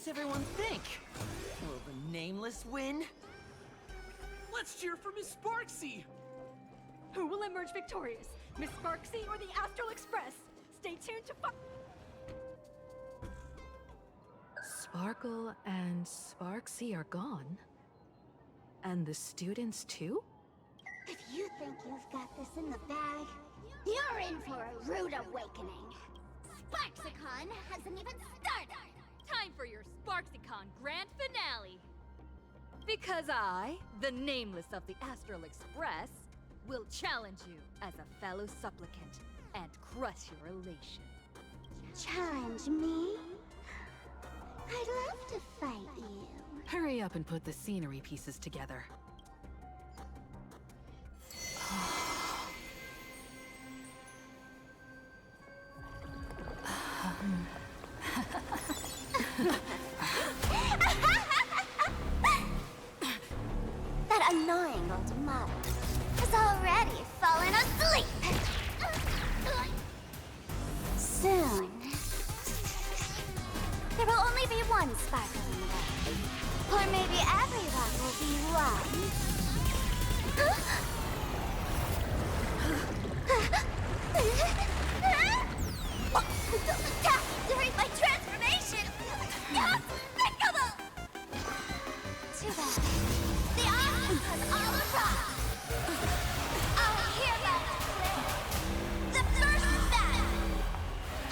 does everyone think? Will the Nameless win? Let's cheer for Miss Sparxie! Who will emerge victorious? Miss Sparxie or the Astral Express? Stay tuned to Sparkle and Sparxie are gone. And the students too? If you think you've got this in the bag, you're in for a rude awakening. Sparxicon hasn't even started! Time for your Sparxicon grand finale! Because I, the Nameless of the Astral Express, will challenge you as a fellow supplicant and crush your elation. Challenge me? I'd love to fight you. Hurry up and put the scenery pieces together. That annoying old model has already fallen asleep. Soon, there will only be one sparkle in the world. Or maybe everyone will be one. Don't attack during my transformation! Despicable! Too bad. The awesome has all arrived! Our hero will the first battle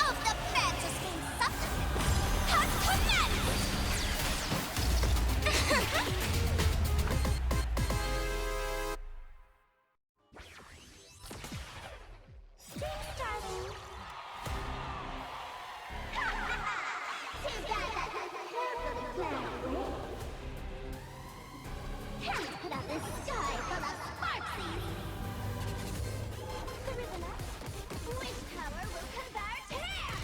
of the Fantasy Supplement has commenced! Game starting! Too bad that carefully planned way. Time to put out this sky full of Sparxies! The ribbon up. Wind power will convert here!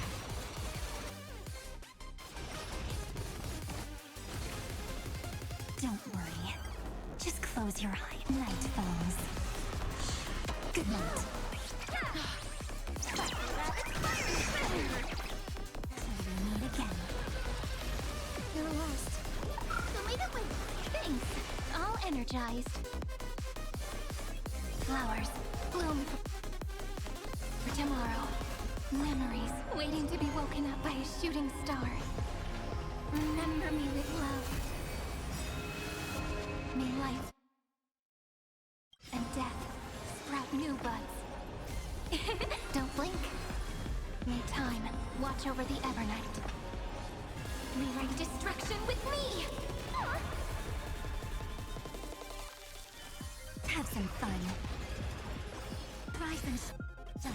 Don't worry. Just close your eye. Night falls. Good night. Till we meet again. You're lost. So leave it with Thanks. All energized. Flowers bloom for tomorrow. Memories waiting to be woken up by a shooting star. Remember me with love. May life and death sprout new buds. Don't blink. May time watch over the Evernight. Rewrite destruction with me! Have some fun. Rise and shine.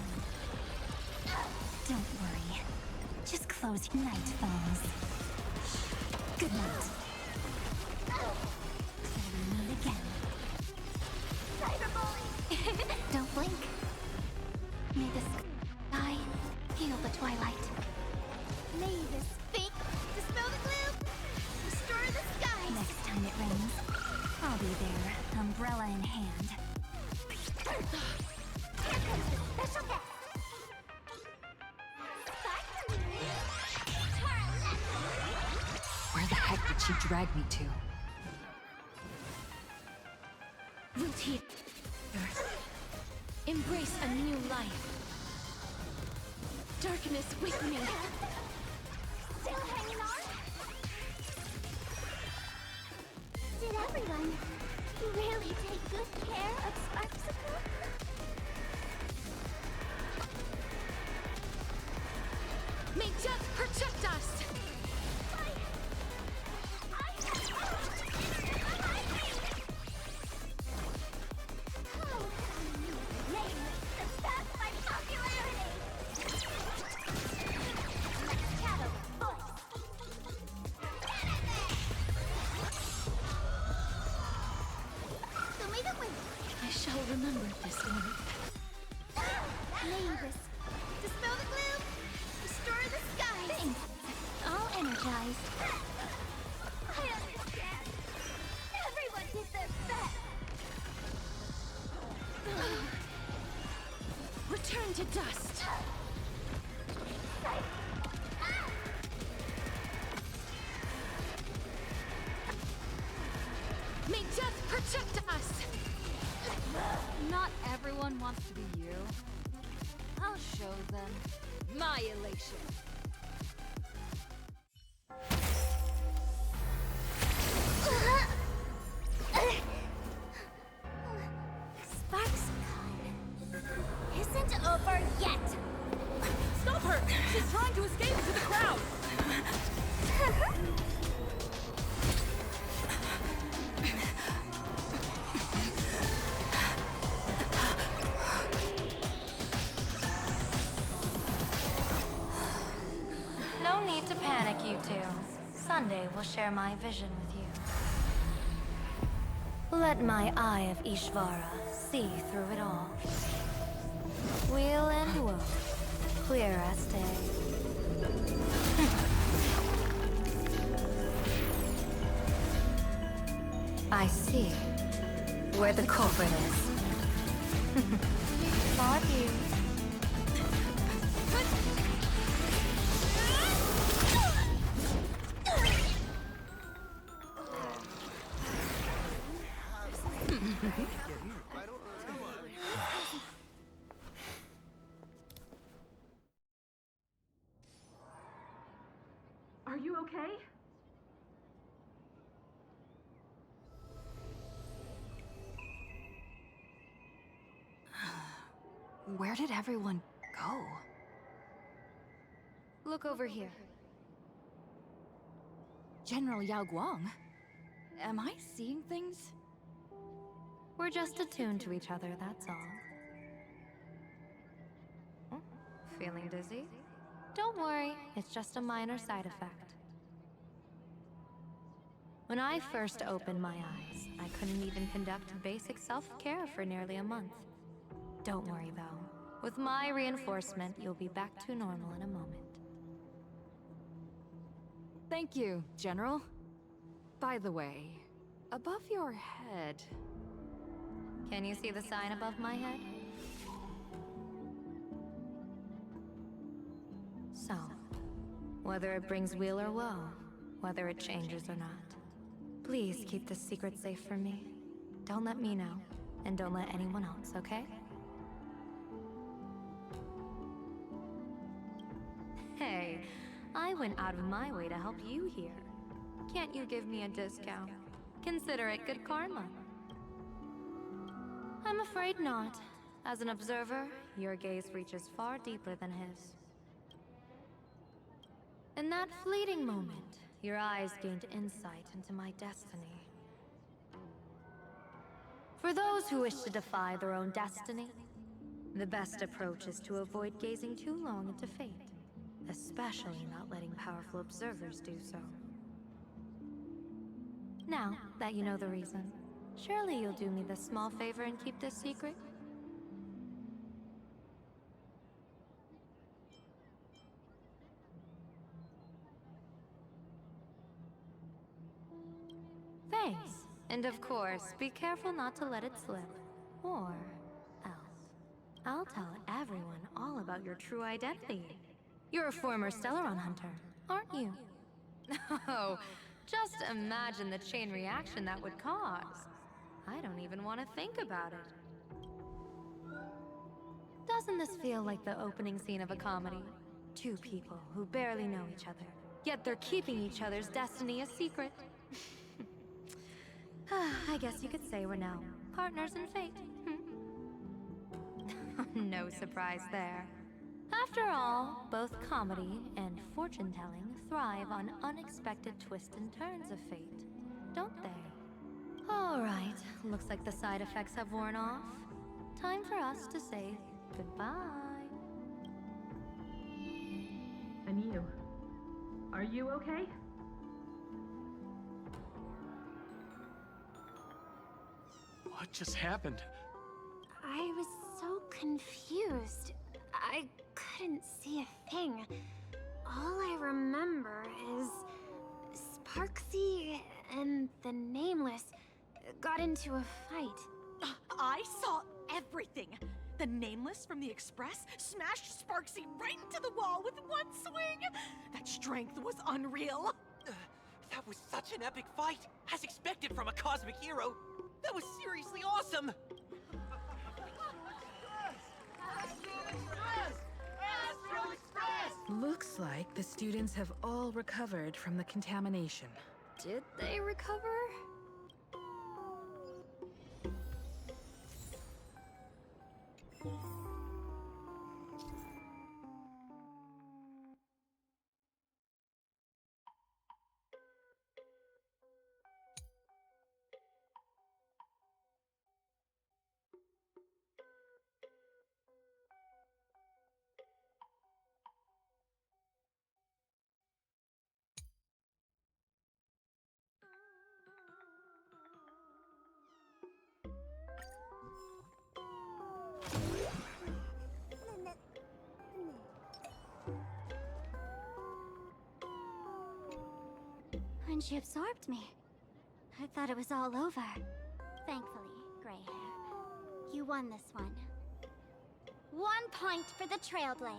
Don't worry. Just close. Night falls. Good night. Till we meet again. Cyberbully! Don't blink. May the sky heal the twilight. May this fake dispel the gloom, restore the skies. Next time it rains, I'll be there, umbrella in hand. Here comes the special guest. Where the heck did she drag me to? Routine. Embrace a new life. Darkness with me. Still hanging on? Did everyone really take good care of Sparxicle? May death protect us! I shall remember this one. Mavis, dispel the gloom, restore the skies. Thanks. All energized. I understand. Everyone did their best. Return to dust. wants to be you. I'll show them my elation. Sparxie isn't over yet. Stop her! She's trying to escape into the crowd! No need to panic, you two. Sunday will share my vision with you. Let my eye of Ishvara see through it all. Weal and woe, clear as day. I see where the culprit is. Not you. Are you okay? Where did everyone go? Look over here. General Yao Guang? Am I seeing things? We're just attuned to each other, that's all. Oh, feeling dizzy? Don't worry, it's just a minor side effect. When I first opened my eyes, I couldn't even conduct basic self-care for nearly a month. Don't worry though. With my reinforcement, you'll be back to normal in a moment. Thank you, General. By the way, above your head... Can you see the sign above my head? So, whether it brings weal or woe, whether it changes or not, please keep this secret safe from me. Don't let me know, and don't let anyone else, okay? Hey, I went out of my way to help you here. Can't you give me a discount? Consider it good karma. I'm afraid not. As an observer, your gaze reaches far deeper than his. In that fleeting moment, your eyes gained insight into my destiny. For those who wish to defy their own destiny, the best approach is to avoid gazing too long into fate, especially not letting powerful observers do so. Now that you know the reason, surely you'll do me this small favor and keep this secret? Thanks. And of course, be careful not to let it slip. Or else, I'll tell everyone all about your true identity. You're a former Stellaron hunter, aren't you? Oh, just imagine the chain reaction that would cause. I don't even want to think about it. Doesn't this feel like the opening scene of a comedy? Two people who barely know each other, yet they're keeping each other's destiny a secret. I guess you could say we're now partners in fate. No surprise there. After all, both comedy and fortune-telling thrive on unexpected twists and turns of fate, don't they? All right, looks like the side effects have worn off. Time for us to say goodbye. And you? Are you okay? What just happened? I was so confused. I couldn't see a thing. All I remember is Sparxie and the Nameless got into a fight. I saw everything. The Nameless from the Express smashed Sparxie right into the wall with one swing. That strength was unreal. That was such an epic fight, as expected from a cosmic hero. That was seriously awesome! Looks like the students have all recovered from the contamination. Did they recover? When she absorbed me, I thought it was all over. Thankfully, gray hair, you won this one. 1 point for the Trailblaze.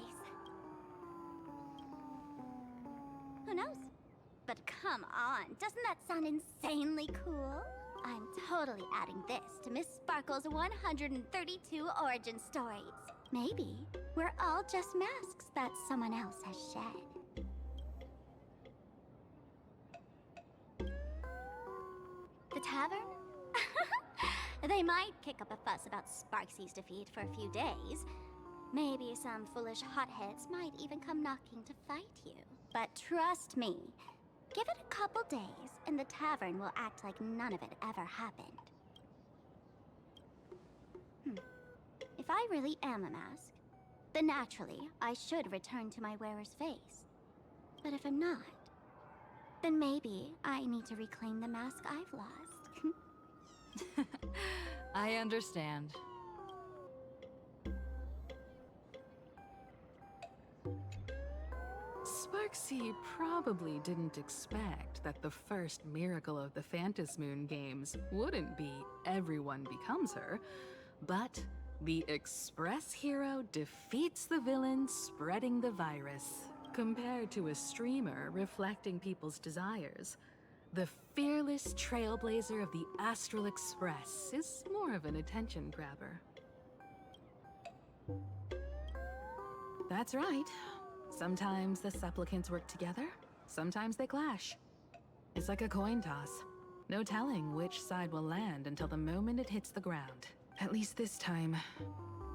Who knows? But come on, doesn't that sound insanely cool? I'm totally adding this to Miss Sparkle's 132 origin stories. Maybe we're all just masks that someone else has shed. The tavern? They might kick up a fuss about Sparxie's defeat for a few days. Maybe some foolish hotheads might even come knocking to fight you. But trust me, give it a couple days and the tavern will act like none of it ever happened. If I really am a mask, then naturally I should return to my wearer's face. But if I'm not, then maybe I need to reclaim the mask I've lost. I understand. Sparxie probably didn't expect that the first miracle of the Phantasmoon games wouldn't be everyone becomes her, but the Express hero defeats the villain spreading the virus. Compared to a streamer reflecting people's desires, the fearless trailblazer of the Astral Express is more of an attention grabber. That's right. Sometimes the supplicants work together, sometimes they clash. It's like a coin toss. No telling which side will land until the moment it hits the ground. At least this time,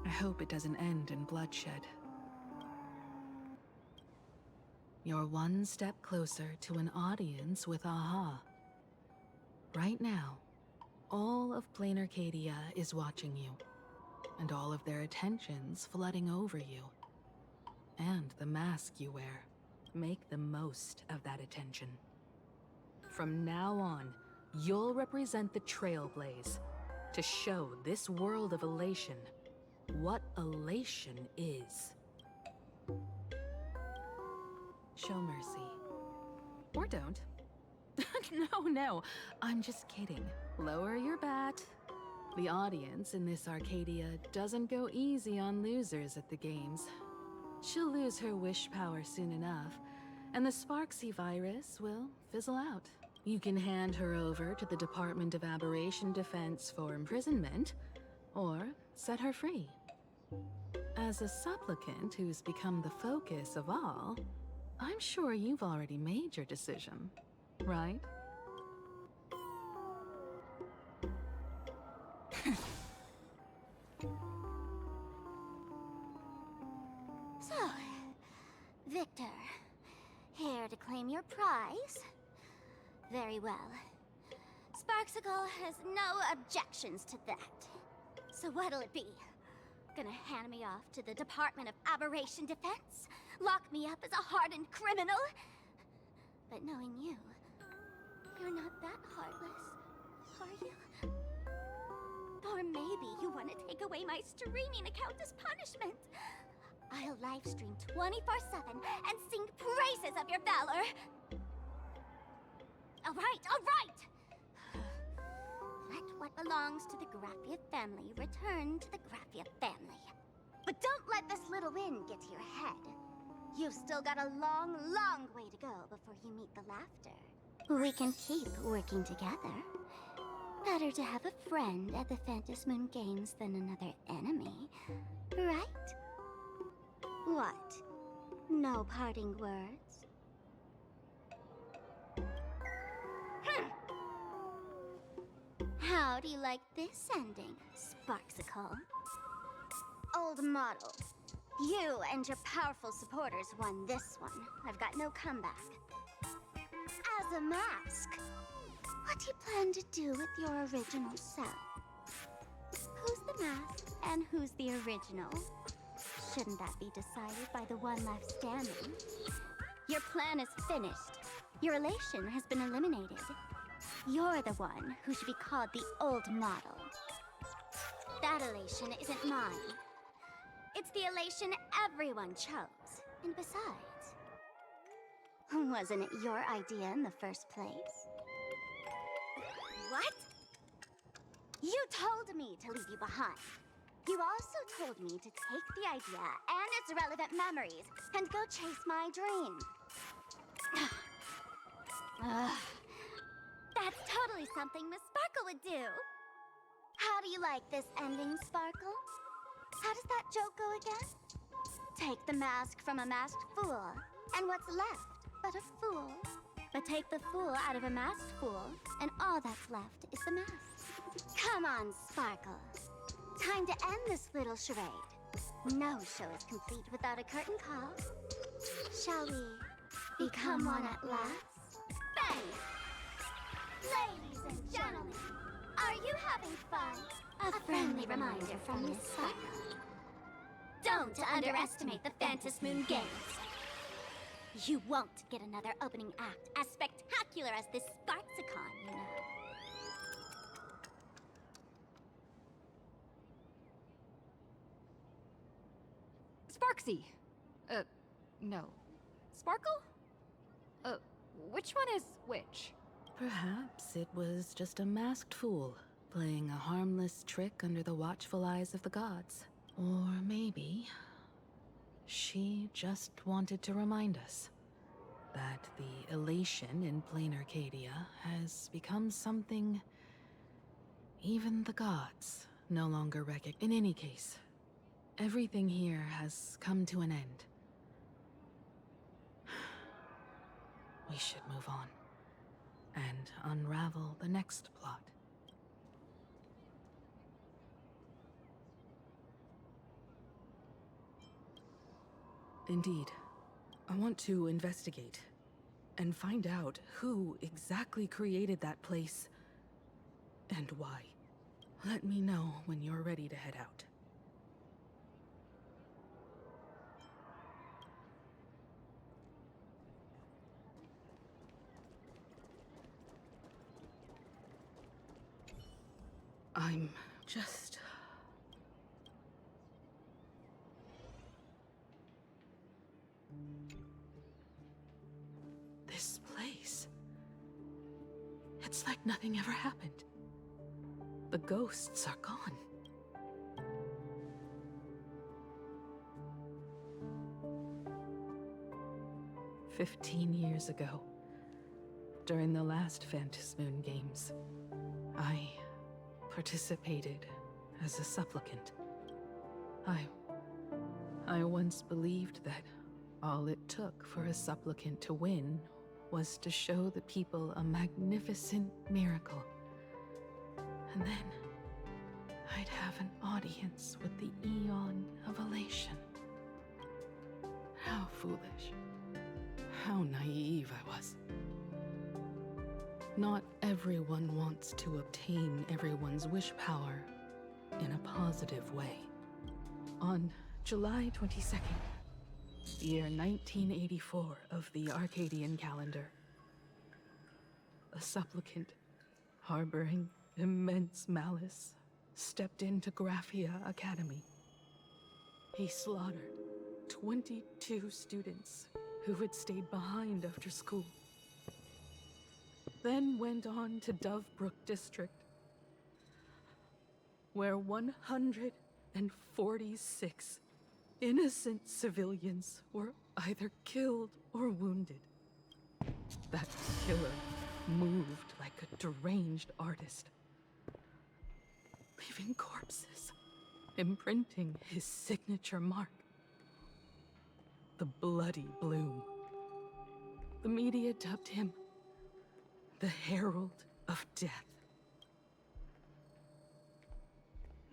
I hope it doesn't end in bloodshed. You're one step closer to an audience with Aha. Right now, all of Planarcadia is watching you, and all of their attention's flooding over you. And the mask you wear. Make the most of that attention. From now on, you'll represent the Trailblaze to show this world of elation what elation is. Show mercy. Or don't. No, I'm just kidding. Lower your bat. The audience in this Arcadia doesn't go easy on losers at the games. She'll lose her wish power soon enough, and the Sparxie virus will fizzle out. You can hand her over to the Department of Aberration Defense for imprisonment, or set her free. As a supplicant who's become the focus of all, I'm sure you've already made your decision, right? So, Victor, here to claim your prize? Very well. Sparxicle has no objections to that. So what'll it be? Gonna hand me off to the Department of Aberration Defense? Lock me up as a hardened criminal? But knowing you, you're not that heartless, are you? Or maybe you want to take away my streaming account as punishment. I'll livestream 24/7 and sing praises of your valor. All right! Let what belongs to the Graphia family return to the Graphia family. But don't let this little win get to your head. You've still got a long, long way to go before you meet the laughter. We can keep working together. Better to have a friend at the Phantasmoon Games than another enemy, right? What? No parting words? How do you like this ending, Sparxicle? Old model. You and your powerful supporters won this one. I've got no comeback. As a mask, what do you plan to do with your original self? Who's the mask and who's the original? Shouldn't that be decided by the one left standing? Your plan is finished. Your elation has been eliminated. You're the one who should be called the old model. That elation isn't mine. It's the elation everyone chose. And besides, wasn't it your idea in the first place? What? You told me to leave you behind. You also told me to take the idea and its relevant memories and go chase my dream. That's totally something Miss Sparkle would do. How do you like this ending, Sparkle? How does that joke go again? Take the mask from a masked fool, and what's left but a fool? But take the fool out of a masked fool, and all that's left is the mask. Come on, Sparkle. Time to end this little charade. No show is complete without a curtain call. Shall we become one at last? Bang! Ladies and gentlemen, are you having fun? A friendly reminder from Miss Sparkle. Don't underestimate the Phantom Moon Games. You won't get another opening act as spectacular as this Sparxicon, you know. Sparxie! No. Sparkle? Which one is which? Perhaps it was just a masked fool, playing a harmless trick under the watchful eyes of the gods. Or maybe she just wanted to remind us that the elation in Planarcadia has become something even the gods no longer recognize. In any case, everything here has come to an end. We should move on and unravel the next plot. Indeed. I want to investigate and find out who exactly created that place and why. Let me know when you're ready to head out. I'm just... This place... It's like nothing ever happened. The ghosts are gone. "15 years ago, during the last Phantom Moon Games, I participated as a supplicant. I once believed that all it took for a supplicant to win was to show the people a magnificent miracle. And then I'd have an audience with the Eon of Elation. How foolish. How naive I was. Not everyone wants to obtain everyone's wish power in a positive way. On July 22nd, year 1984 of the Arcadian calendar, a supplicant harboring immense malice stepped into Graphia Academy. He slaughtered 22 students who had stayed behind after school. Then went on to Dovebrook District, where 146 innocent civilians were either killed or wounded. That killer moved like a deranged artist, leaving corpses, imprinting his signature mark. the bloody bloom. The media dubbed him the Herald of Death.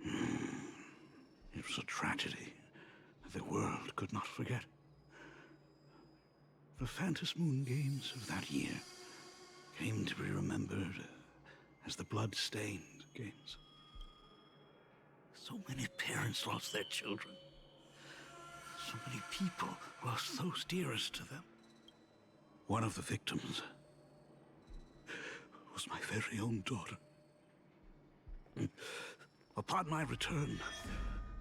It was a tragedy that the world could not forget. The Phantom Moon Games of that year came to be remembered as the Blood-Stained Games. So many parents lost their children. So many people lost those dearest to them. One of the victims was my very own daughter. Upon my return,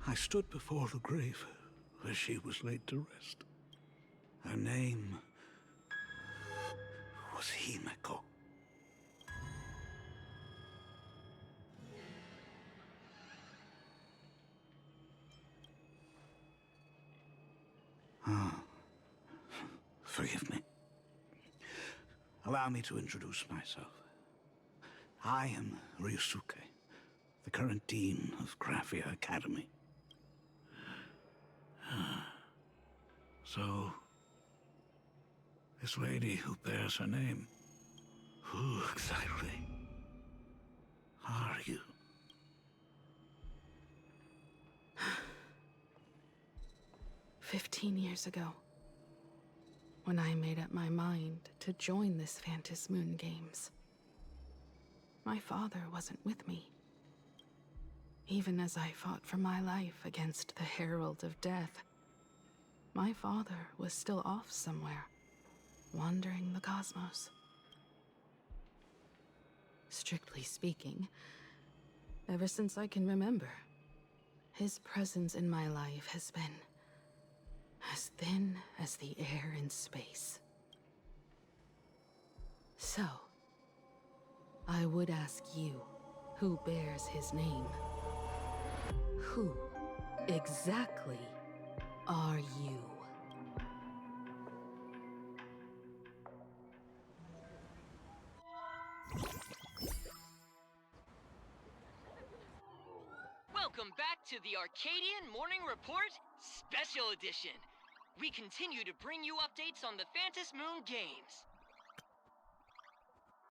I stood before the grave where she was laid to rest. Her name was Himeko. Forgive me. Allow me to introduce myself. I am Ryusuke, the current dean of Graphia Academy. So, this lady who bears her name, who exactly are you? 15 years ago, when I made up my mind to join this Phantom Moon Games, my father wasn't with me. Even as I fought for my life against the Herald of Death, my father was still off somewhere, wandering the cosmos. Strictly speaking, ever since I can remember, his presence in my life has been as thin as the air in space. So, I would ask you, who bears his name? Who exactly are you? Welcome back to the Arcadian Morning Report Special Edition. We continue to bring you updates on the Phantom Moon Games.